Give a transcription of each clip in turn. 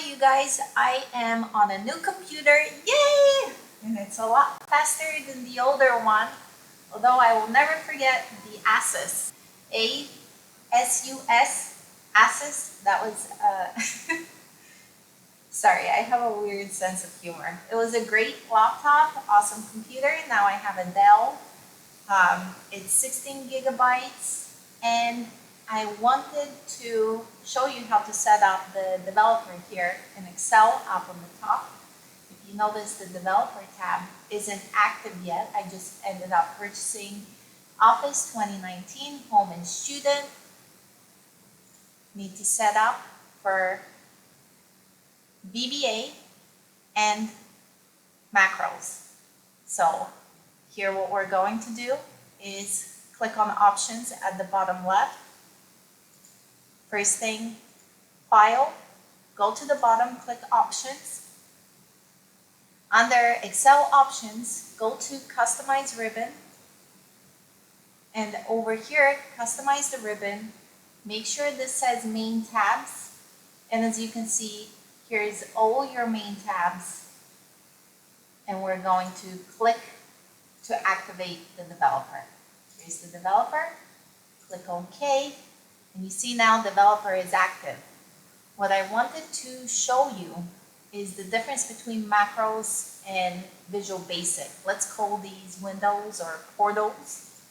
you guys, I am on a new computer, yay! And it's a lot faster than the older one, although I will never forget the Asus. A-S-U-S, Asus, that was, sorry, I have a weird sense of humor. It was a great laptop, awesome computer. Now I have a Dell. It's 16 gigabytes, and I wanted to show you how to set up the developer here in Excel up on the top. If you notice, the developer tab isn't active yet. I just ended up purchasing Office 2019 Home and Student. Need to set up for VBA and macros. So here what we're going to do is click on options at the bottom left. First thing, file, go to the bottom, click options. Under Excel options, go to customize ribbon. And over here, customize the ribbon. Make sure this says main tabs. And as you can see, here's all your main tabs. And we're going to click to activate the developer. Here's the developer, click OK, and you see now developer is active. What I wanted to show you is the difference between macros and Visual Basic. Let's call these windows or portals.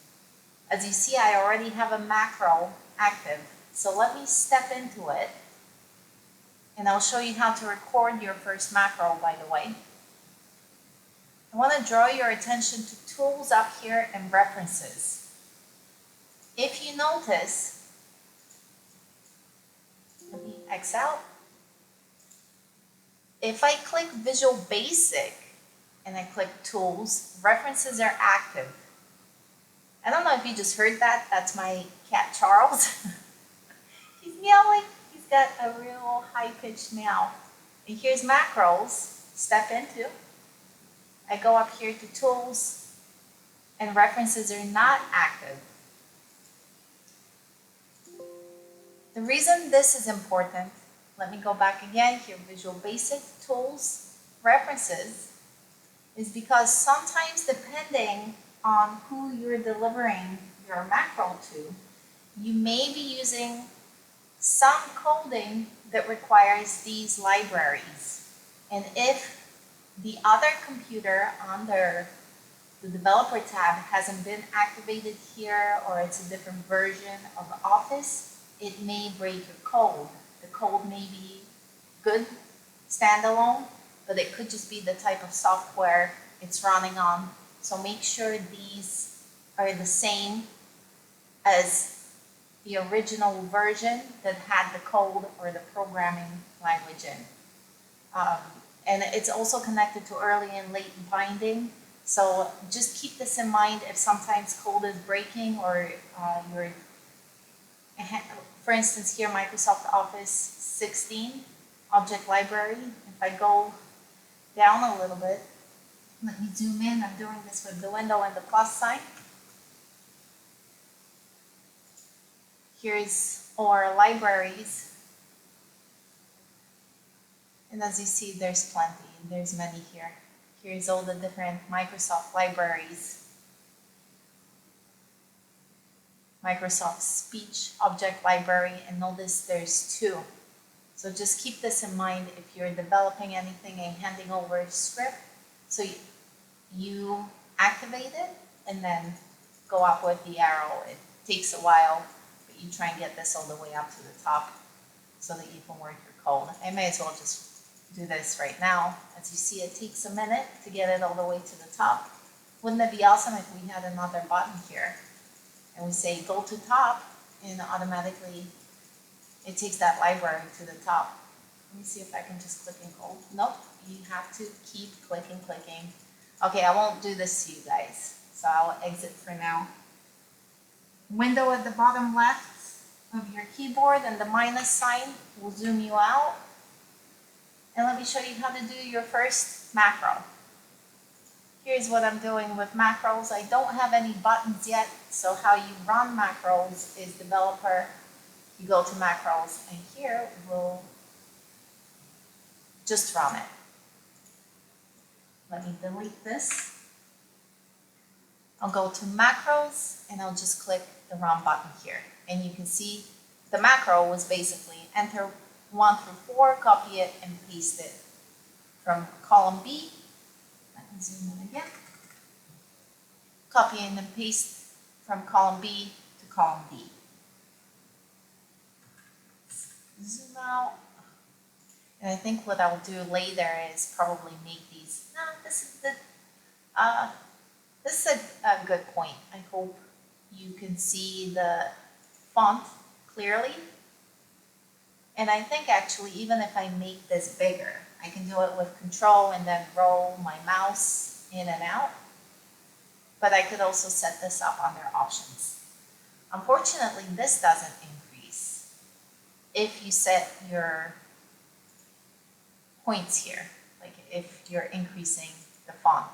As you see, I already have a macro active. So let me step into it, and I'll show you how to record your first macro, by the way. I want to draw your attention to tools up here and references. If you notice, let me X out. If I click Visual Basic and I click Tools, references are active. I don't know if you just heard that. That's my cat Charles. He's meowing. He's got a real high-pitched meow. And here's macros. Step into. I go up here to Tools, and references are not active. The reason this is important, let me go back again here, Visual Basic, Tools, References, is because sometimes depending on who you're delivering your macro to, you may be using some coding that requires these libraries. And if the other computer under the developer tab hasn't been activated here, or it's a different version of Office, it may break your code. The code may be good, standalone, but it could just be the type of software it's running on. So make sure these are the same as the original version that had the code or the programming language in. And it's also connected to early and late binding. So just keep this in mind if sometimes code is breaking, or for instance here, Microsoft Office 16 object library. If I go down a little bit, let me zoom in. I'm doing this with the window and the plus sign. Here's our libraries. And as you see, there's plenty, and there's many here. Here's all the different Microsoft libraries. Microsoft Speech Object Library, and notice there's two. So just keep this in mind if you're developing anything and handing over a script. So you activate it and then go up with the arrow. It takes a while, but you try and get this all the way up to the top so that you can work your code. I may as well just do this right now. As you see, it takes a minute to get it all the way to the top. Wouldn't it be awesome if we had another button here and we say go to top, and automatically it takes that library to the top. Let me see if I can just click and hold. Nope, you have to keep clicking. Okay, I won't do this to you guys, so I'll exit for now. Window at the bottom left of your keyboard and the minus sign will zoom you out. And let me show you how to do your first macro. Here's what I'm doing with macros. I don't have any buttons yet, so how you run macros is developer. You go to macros, and here we'll just run it. Let me delete this. I'll go to macros and I'll just click the run button here. And you can see the macro was basically enter 1 through 4, copy it and paste it from column B. Let me zoom in again. Copy and then paste from column B to column D. Zoom out. And I think what I'll do later is probably make these. No, this is a good point. I hope you can see the font clearly. And I think actually even if I make this bigger, I can do it with control and then roll my mouse in and out. But I could also set this up under options. Unfortunately, this doesn't increase if you set your points here, like if you're increasing the font.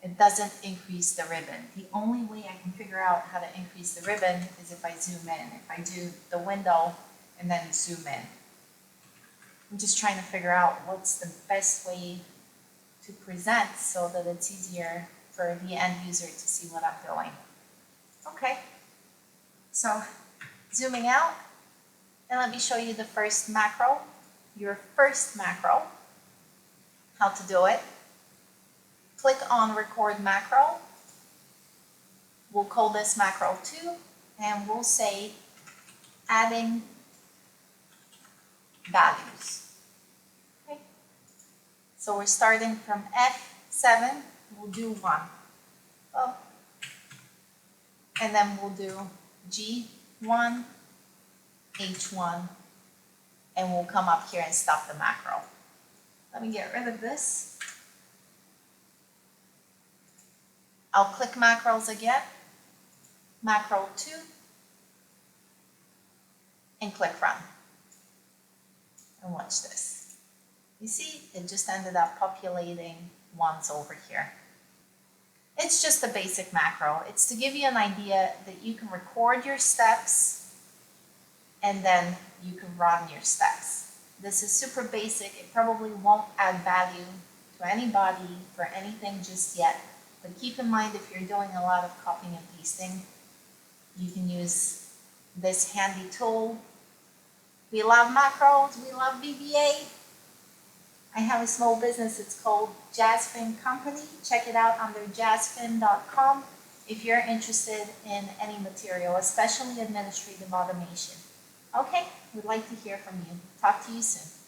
It doesn't increase the ribbon. The only way I can figure out how to increase the ribbon is if I zoom in. If I do the window and then zoom in. I'm just trying to figure out what's the best way to present so that it's easier for the end user to see what I'm doing. Okay, so zooming out, and let me show you the first macro, your first macro, how to do it. Click on record macro. We'll call this macro 2, and we'll say adding values. Okay. So we're starting from F7, we'll do 1. Oh. And then we'll do G1, H1, and we'll come up here and stop the macro. Let me get rid of this. I'll click macros again, macro 2, and click run. And watch this. You see, it just ended up populating ones over here. It's just a basic macro. It's to give you an idea that you can record your steps and then you can run your steps. This is super basic. It probably won't add value to anybody for anything just yet. But keep in mind, if you're doing a lot of copying and pasting, you can use this handy tool. We love macros, we love VBA. I have a small business, it's called Jazzfin Company. Check it out under jazzfin.com if you're interested in any material, especially administrative automation. Okay, we'd like to hear from you. Talk to you soon.